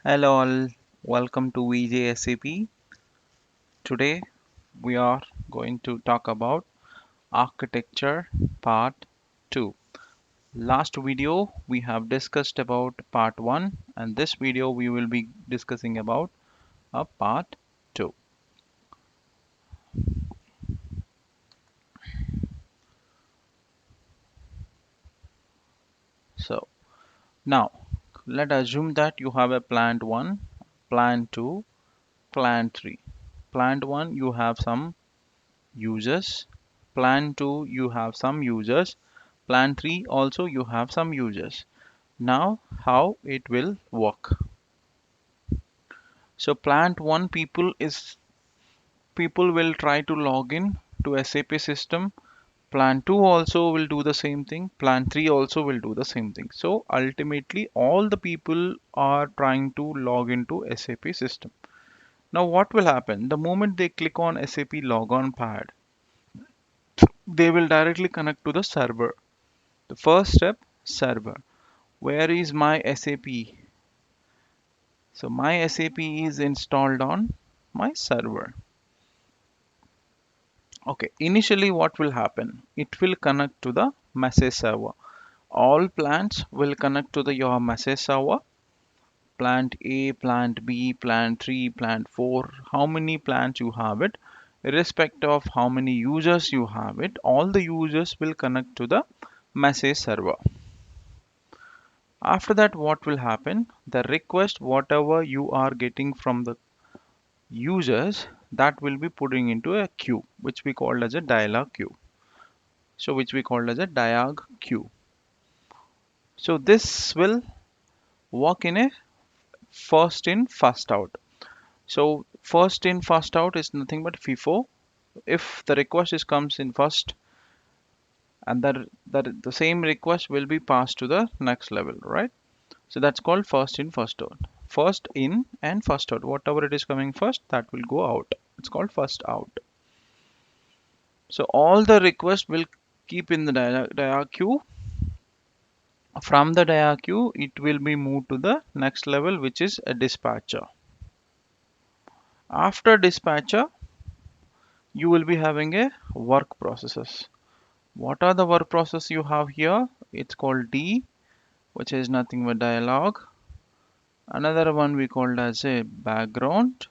Hello all, welcome to VJ SAP. Today we are going to talk about architecture part 2. Last video we have discussed about part 1 and this video we will be discussing about a part 2. So now let assume that you have a plant 1, plant 2, plant 3. Plant 1 you have some users, plant 2 you have some users, plant 3 also you have some users. Now, how it will work? So, plant one people will try to log in to SAP system. Plant two also will do the same thing. Plant three also will do the same thing. So, ultimately, all the people are trying to log into SAP system. Now, what will happen? The moment they click on SAP logon pad, they will directly connect to the server. The first step, server. Where is my SAP? So my SAP is installed on my server. Okay, initially what will happen? It will connect to the message server. All plants will connect to the your message server. Plant A, plant B, plant 3, plant 4, how many plants you have it, irrespective of how many users you have it, all the users will connect to the message server. After that, what will happen? The request, whatever you are getting from the users, that will be putting into a queue which we called as a dialog queue, so which we called as a diag queue. So this will work in a first in first out. So first in first out is nothing but FIFO. If the request is comes in first, and that the same request will be passed to the next level, right? So that's called first in first out. First in and first out, whatever it is coming first, that will go out. It's called first out. So all the requests will keep in the diag queue. From the diag queue, it will be moved to the next level, which is a dispatcher. After dispatcher, you will be having a work processes. What are the work process you have here? It's called D, which is nothing but dialog. Another one we called as a background.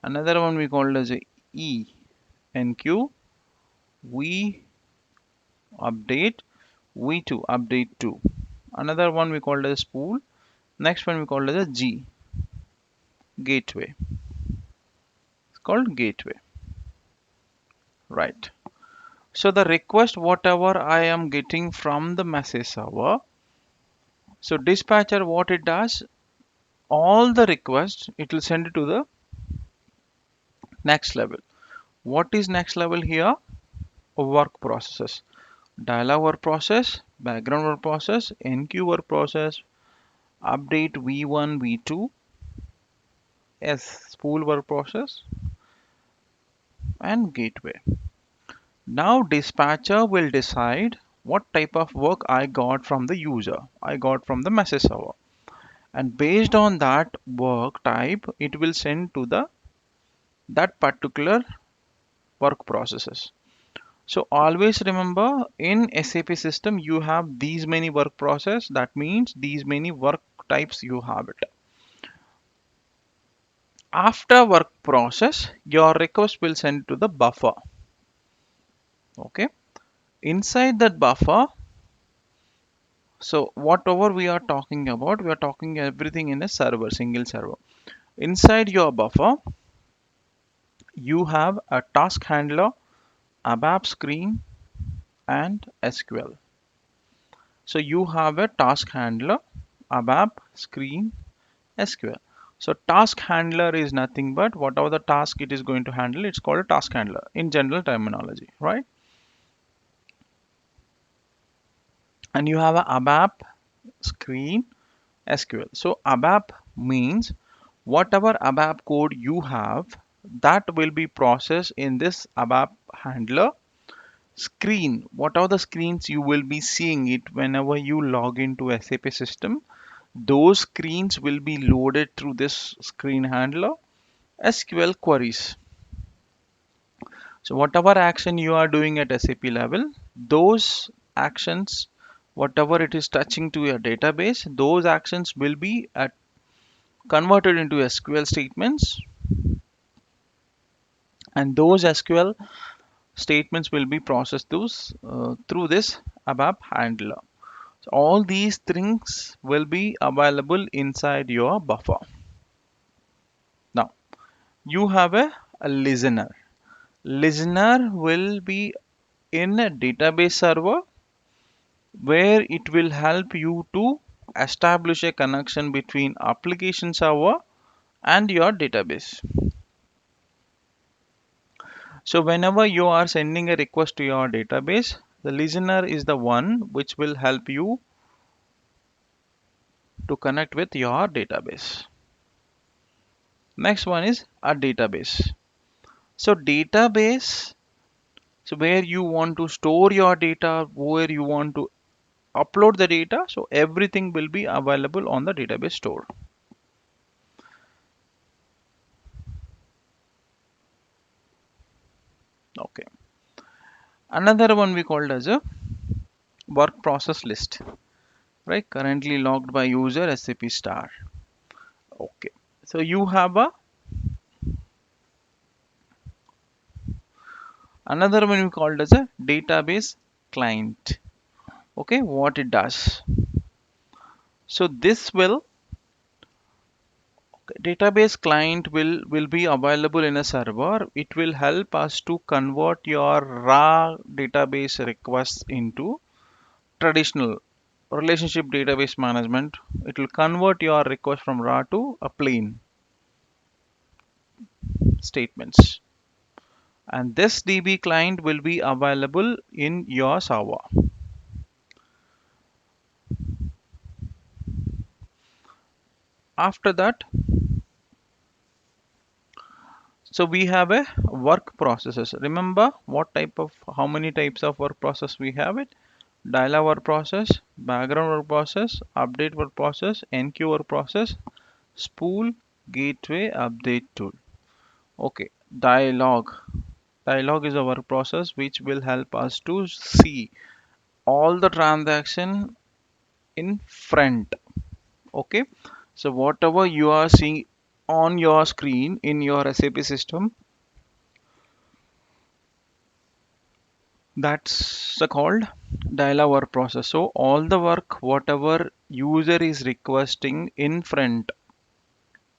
Another one we called as a E, NQ, V update, V2 update 2. Another one we called as spool. Next one we called as a G, gateway. It's called gateway, right? So the request, whatever I am getting from the message server, so dispatcher, what it does, all the requests, it will send it to the next level. What is next level here? Work processes. Dialog work process, background work process, NQ work process, update V1, V2, S spool work process, and gateway. Now dispatcher will decide what type of work I got from the user, I got from the message server. And based on that work type, it will send to the that particular work processes. So always remember, in SAP system you have these many work process, that means these many work types you have it. After work process, your request will send to the buffer. Okay, inside that buffer, so whatever we are talking about, we are talking everything in a server, single server. Inside your buffer, you have a task handler, ABAP screen, and SQL. So you have a task handler, ABAP screen, SQL. So task handler is nothing but whatever the task it is going to handle, it's called a task handler in general terminology, right? And you have a ABAP screen, SQL. So ABAP means whatever ABAP code you have, that will be processed in this ABAP handler. Screen, what are the screens you will be seeing it whenever you log into SAP system, Those screens will be loaded through this screen handler SQL queries. So whatever action you are doing at SAP level, those actions, whatever it is touching to your database, those actions will be converted into SQL statements, and those SQL statements will be processed through this ABAP handler. So all these things will be available inside your buffer. Now you have a listener. Listener will be in a database server where it will help you to establish a connection between application server and your database. So whenever you are sending a request to your database, the listener is the one which will help you to connect with your database. Next one is a database. So database, so where you want to store your data, where you want to upload the data, so everything will be available on the database store. Okay. Another one we called as a work process list, right? Currently logged by user SAP star. Okay. So you have another one we called as a database client. Okay, what it does. So this will database client will be available in a server. It will help us to convert your raw database requests into traditional relationship database management. It will convert your request from raw to a plain statements, and this DB client will be available in your server. After that, so we have a work processes. Remember how many types of work process we have it? Dialog work process, background work process, update work process, enqueue work process, spool, gateway, update tool. Okay, dialog. Dialog is a work process which will help us to see all the transaction in front. Okay, so whatever you are seeing on your screen in your SAP system, that's called dialog work process. So all the work whatever user is requesting in front,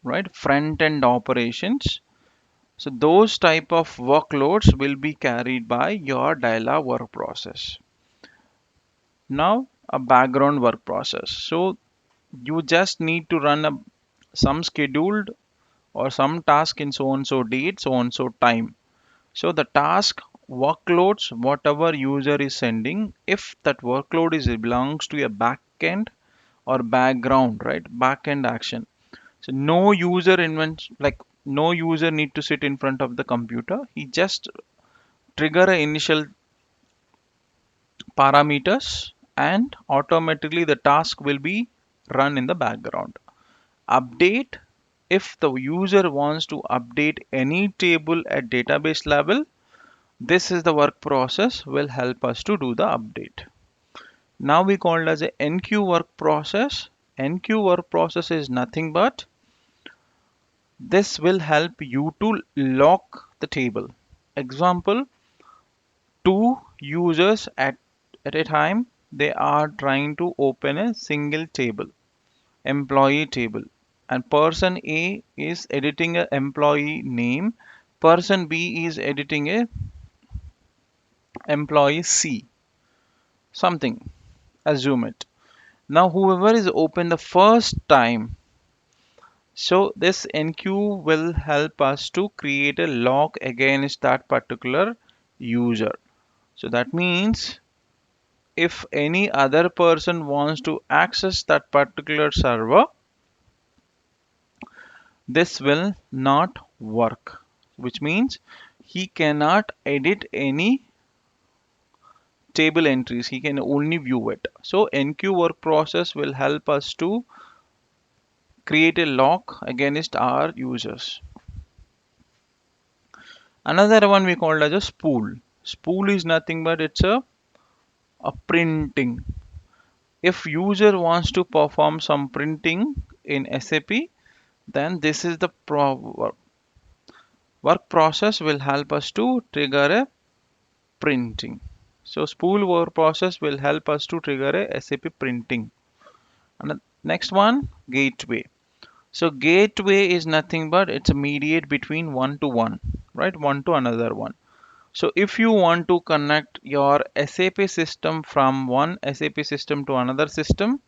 right, front end operations, so those type of workloads will be carried by your dialog work process. Now a background work process, so you just need to run some scheduled or some task in so and so date, so and so time. So the task workloads whatever user is sending, if that workload is belongs to a backend or background, right, backend action, so no user need to sit in front of the computer. He just trigger a initial parameters and automatically the task will be run in the background. Update, if the user wants to update any table at database level, this is the work process will help us to do the update. Now we called as a enqueue work process. Enqueue work process is nothing but this will help you to lock the table. Example, two users at a time, they are trying to open a single table, employee table, and person A is editing a employee name, person B is editing a employee C, something, assume it. Now whoever is open the first time, so this enqueue will help us to create a lock against that particular user. So that means if any other person wants to access that particular server, this will not work, which means he cannot edit any table entries, he can only view it. So enqueue work process will help us to create a lock against our users. Another one we called as a spool. Spool is nothing but it's a printing. If user wants to perform some printing in SAP, then this is the work process will help us to trigger a printing. So spool work process will help us to trigger a SAP printing. And the next one, gateway. So gateway is nothing but it's a mediate between one to one, right? One to another one. So if you want to connect your SAP system from one SAP system to another system,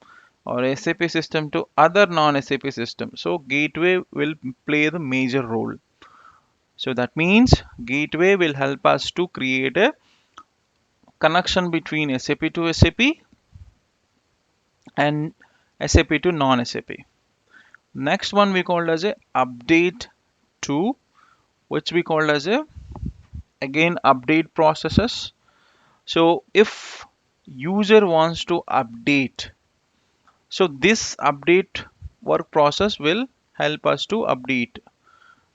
or SAP system to other non-SAP system, so gateway will play the major role. So that means gateway will help us to create a connection between SAP to SAP and SAP to non-SAP. Next one we called as a update to, which we called as a again update processes. So if user wants to update, so this update work process will help us to update.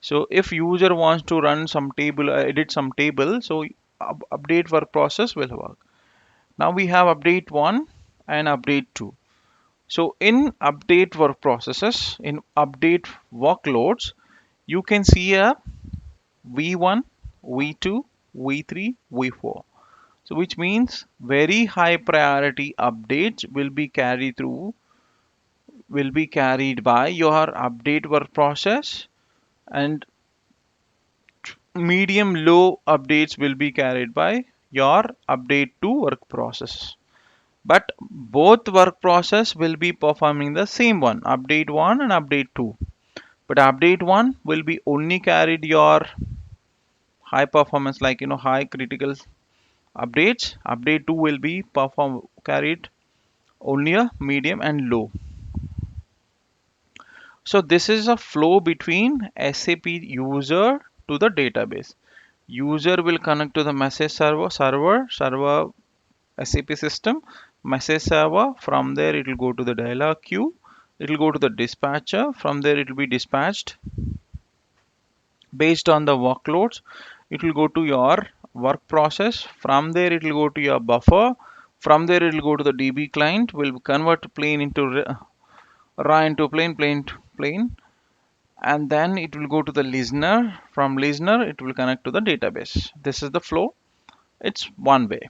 So if user wants to run some table, edit some table, so update work process will work. Now we have update 1 and update 2. So in update work processes, in update workloads, you can see a V1, V2, V3, V4. So which means very high priority updates will be carried by your update work process, and medium low updates will be carried by your update to work process. But both work process will be performing the same one, update 1 and update 2. But update 1 will be only carried your high performance, like high critical updates. Update 2 will be perform carried only a medium and low. So this is a flow between SAP user to the database. User will connect to the message server SAP system, message server. From there it will go to the dialog queue. It will go to the dispatcher. From there it will be dispatched based on the workloads. It will go to your work process. From there it will go to your buffer. From there it will go to the DB client. Will convert plain into raw into plain to plain, and then it will go to the listener. From listener it will connect to the database. This is the flow. It's one way.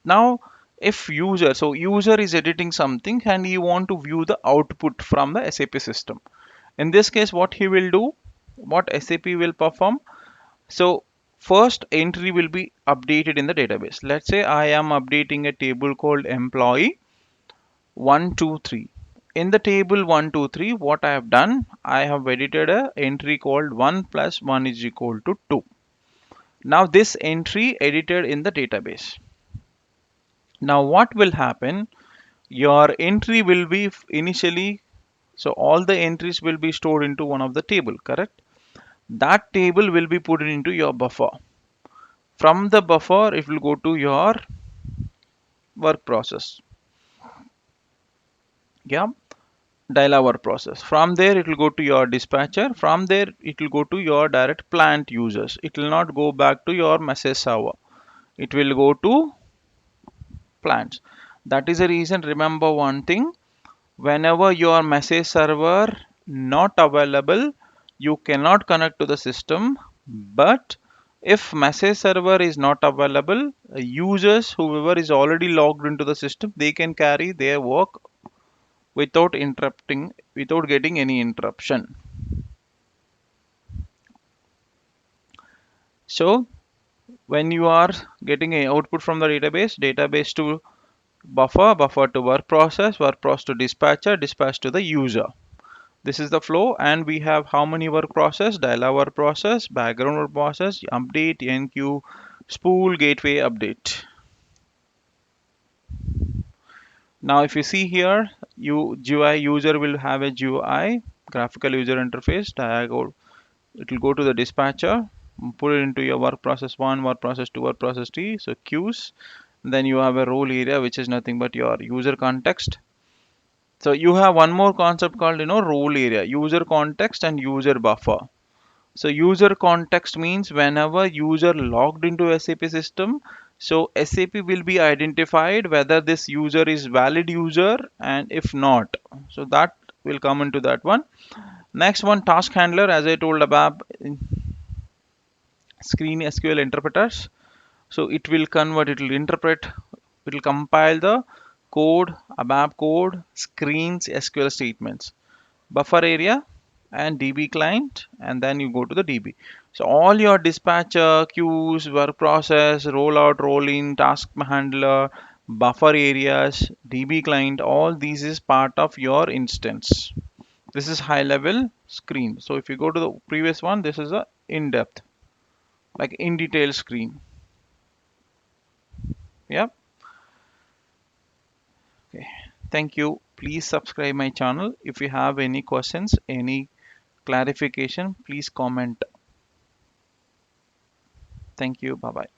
Now if user is editing something and he want to view the output from the SAP system. In this case, what he will do, what SAP will perform. So first entry will be updated in the database. Let's say I am updating a table called employee 123. In the table 123, what I have done, I have edited a entry called 1 plus 1 is equal to 2. Now this entry edited in the database. Now what will happen? Your entry will be initially, so all the entries will be stored into one of the table, correct? That table will be put into your buffer. From the buffer, it will go to your work process. Yeah, dial work process. From there, it will go to your dispatcher. From there, it will go to your direct plant users. It will not go back to your message server. It will go to plants. That is the reason. Remember one thing: whenever your message server not available, you cannot connect to the system. But if message server is not available, users whoever is already logged into the system, they can carry their work without getting any interruption. So when you are getting a output from the database to buffer to work process to dispatcher, dispatch to the user. This is the flow, and we have how many work process? Dialog work process, background work process, update, enqueue, spool, gateway, update. Now if you see here, GUI user will have a GUI, graphical user interface, dialog. It will go to the dispatcher, put it into your work process 1, work process 2, work process 3, so queues. Then you have a role area which is nothing but your user context. So you have one more concept called, role area, user context and user buffer. So user context means whenever user logged into SAP system, so SAP will be identified whether this user is valid user and if not. So that will come into that one. Next one, task handler, as I told above, screen SQL interpreters. So it will convert, it will interpret, it will compile the code, ABAP code, screens, SQL statements, buffer area, and DB client, and then you go to the DB. So all your dispatcher, queues, work process, rollout, roll in, task handler, buffer areas, DB client, all these is part of your instance. This is high level screen. So if you go to the previous one, this is a in depth, like in detail screen. Yeah. Okay. Thank you. Please subscribe my channel. If you have any questions, any clarification, please comment. Thank you. Bye bye.